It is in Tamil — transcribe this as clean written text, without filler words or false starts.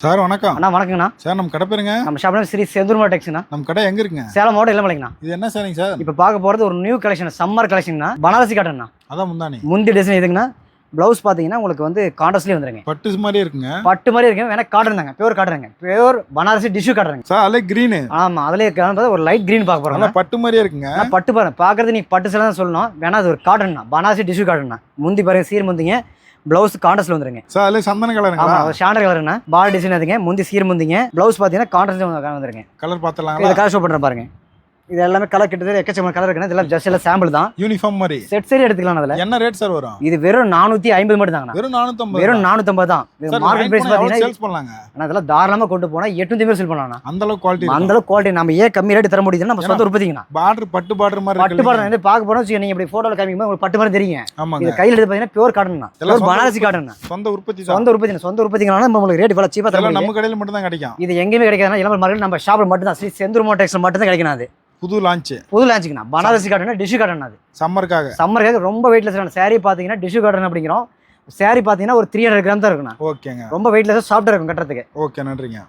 சார் வணக்கம். அண்ணா வணக்கங்கண்ணா. சார் நம்ம கடை பேருங்க? நம்ம ஷாப் ஸ்ரீ செந்தூர்மா டெக்ஸ்ண்ணா. நம்ம கடை எங்க இருக்குங்க? சேலம் மாவட்டம் இளமலைங்கண்ணா. இது என்ன சாரிங்க சார்? இப்போ பார்க்க போகிறது ஒரு நியூ கலெக்ஷன், சம்மர் கலெக்ஷன்னா, பனாரசி காட்டன்ண்ணா. அதான் முந்தானி முந்தி டிசைன் இதுங்கண்ணா. ப்ளவுஸ் பார்த்தீங்கன்னா உங்களுக்கு வந்து கான்ட்ராஸ்ட்லேயே வந்துருங்க. பட்டு மாதிரியே இருக்குங்க. பட்டு மாதிரி இருக்குங்க. வேணா காட்டன் தாங்க, பியூர் காட்டனுங்க, பியூர் பனாரசி டிஷ்யூ காட்டனுங்க சார். அதிலே கிரீனு. ஆமாம், அதிலே காணும்போது ஒரு லைட் கிரீன் பார்க்க போகிறோம். பட்டு மாதிரியே இருக்குங்க. பட்டு பாருங்க, பார்க்கறது நீங்கள் பட்டு சில தான் சொல்லணும். வேணா அது ஒரு காட்டன்ண்ணா, பனாரசி டிஷ்யூ காட்டன்ண்ணா. முந்தி பாருங்க சீர் முந்திங்க, பிளவுஸ் கான்ட்ராஸ்ட்ல வந்துருங்க. சார் அதிலே சந்தன கலருங்களா? ஆமாம், சாண்டல் கலருண்ணா. பாடி டிசைன் அதுங்க. முந்தி சீர் முந்திங்க, பிளவுஸ் பார்த்தீங்கன்னா கான்ட்ராஸ்ட்ல வந்துருங்க. கலர் பார்த்தலாம். இதை கலர் ஷோ பண்ணுறேன் பாருங்க. இது எல்லாமே கலர் கிட்டத்தட்ட எக்கச்சக்கமான கலர் இருக்குன்னா, இதெல்லாம் ஜஸ்ட் எல்லாம் சாம்பிள் தான். யூனிஃபார்ம் மாதிரி செட் சரி எடுத்துக்கலாம். அதில் என்ன ரேட் சார் வரும்? இது வெறும் 450 மட்டும் தாங்கண்ணா. வெறும் 450. வெறும் 450 தான். மார்க்கெட் பிரைஸ் பார்த்தீங்கன்னா சேல்ஸ் பண்ணலாங்க. ஆனால் அதெல்லாம் தாராளமாக கொண்டு போனால் 800 சேல் பண்ணலாம். அந்த அளவுக்கு குவாலிட்டி, அந்த அளவுக்கு குவாலிட்டி நம்ம ஏன் கம்மி ரேட் தர முடியுதுன்னா நம்ம சொந்த உற்பத்திங்கண்ணா. பார்டர் பட்டு பார்டர் மாதிரி பட்டு பார்டர் வந்து பார்க்க போனால் நீங்கள் இப்படி ஃபோட்டோவில் காமிக்கும் உங்களுக்கு பட்டு மாதிரி தெரியுங்க. ஆமாங்க. இது கையில் எடுத்து பார்த்தீங்கன்னா பியூர் காட்டன்ண்ணா, பியூர் பனாரசி காட்டன்ண்ணா. சொந்த உற்பத்தி. சொந்த உற்பத்திங்கனால நம்ம உங்களுக்கு ரேட் இவ்வளோ சீப்பாக தரலாம். நம்ம கடையில் மட்டும் தான் கிடைக்கும். இது எங்கேயுமே கிடைக்காதுன்னா இளமல் மார்க்கெட் நம்ம ஷாப்பில் மட்டும் தான், ஸ்ரீ செந்தூர்மா டெக்ஸ்டைல்ஸ் மட்டும் தான் கிடைக்கணும். அது புது லான்ச்சுங்கண்ணா. Banarasi cotton, tissue cotton. அது சம்மருக்காக ரொம்ப வெயிட்லெஸ் சாரி பார்த்தீங்கன்னா டிஷ்யூ காட்டன் அப்படிங்கிறோம். சாரி பார்த்தீங்கன்னா ஒரு 300 கிராம் தான் இருக்குண்ணா. ஓகேங்க. ரொம்ப வெயிட்லெஸ் சாஃப்டாக இருக்கும் கட்டுறதுக்கு. ஓகே, நன்றிங்க.